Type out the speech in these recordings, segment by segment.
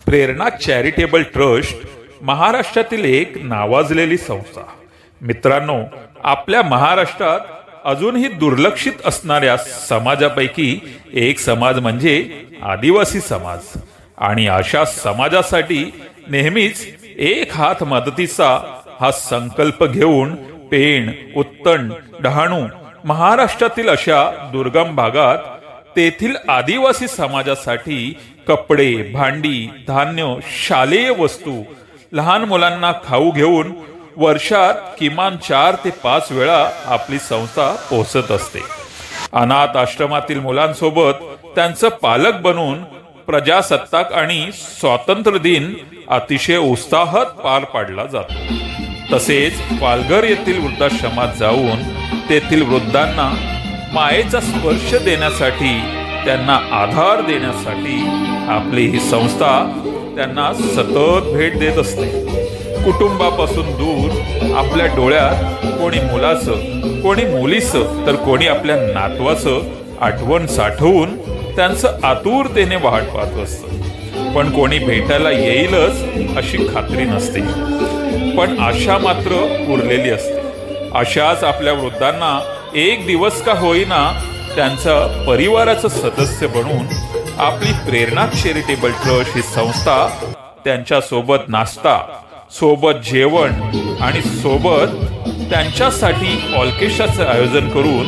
प्रेरणा charitable trust महाराष्ट्रातील एक नावाजलेली संस्था। मित्रांनो, आपल्या महाराष्ट्रात अजूनही दुर्लक्षित असणाऱ्या समाजापैकी एक समाज म्हणजे आदिवासी समाज। आणि अशा समाजासाठी नेहमीच एक हात मदतीचा हा संकल्प घेऊन पेण, उत्तण, डहाणू महाराष्ट्रातील अशा दुर्गम भागात तेथील आदिवासी समाजासाठी कपडे, भांडी, धान्य, शालेय वस्तू, लहान मुलांना खाऊ घेऊन वर्षात किमान 4 ते 5 वेळा आपली संस्था पोहोचत असते। अनाथ आश्रमातील मुलांसोबत त्यांचं पालक बनून प्रजासत्ताक आणि स्वातंत्र्य दिन अतिशय उत्साहात पार पाडला जातो। तसेच पालघर येथील वृद्धाश्रमात जाऊन तेथील वृद्धांना मायेचा स्पर्श देण्यासाठी, त्यांना आधार देण्यासाठी आपली ही संस्था त्यांना सतत भेट देत असते। कुटुंबापासून दूर आपल्या डोळ्यात कोणी मुलाचं, कोणी मुलीचं, तर कोणी आपल्या नातवाचं आठवण साठवून त्यांचं आतुरतेने वाट पाहत असतं। पण कोणी भेटायला येईलच अशी खात्री नसते, पण आशा मात्र उरलेली असते। अशाच आपल्या वृद्धांना एक दिवस का होईना त्यांचा परिवाराचं सदस्य बनवून आपली प्रेरणा चॅरिटेबल ट्रस्ट ही संस्था त्यांच्या सोबत नाश्ता, सोबत जेवण आणि सोबत त्यांच्यासाठी ऑर्केस्ट्राचं आयोजन करून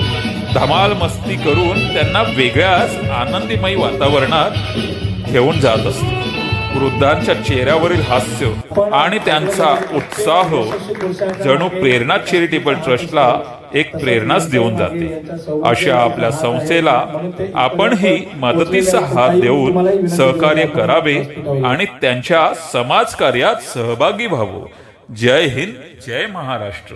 धमाल मस्ती करून त्यांना वेगळ्याच आनंदमयी वातावरणात घेऊन जात असते। वृद्धांच्या चेहऱ्यावरील हास्य आणि त्यांचा उत्साह जणू प्रेरणा चॅरिटेबल ट्रस्टला एक प्रेरणाच देऊन जाते। अशा आपल्या संस्थेला आपणही मदतीचा हात देऊन सहकार्य करावे आणि त्यांच्या समाजकार्यात सहभागी व्हावं। जय हिंद, जय महाराष्ट्र।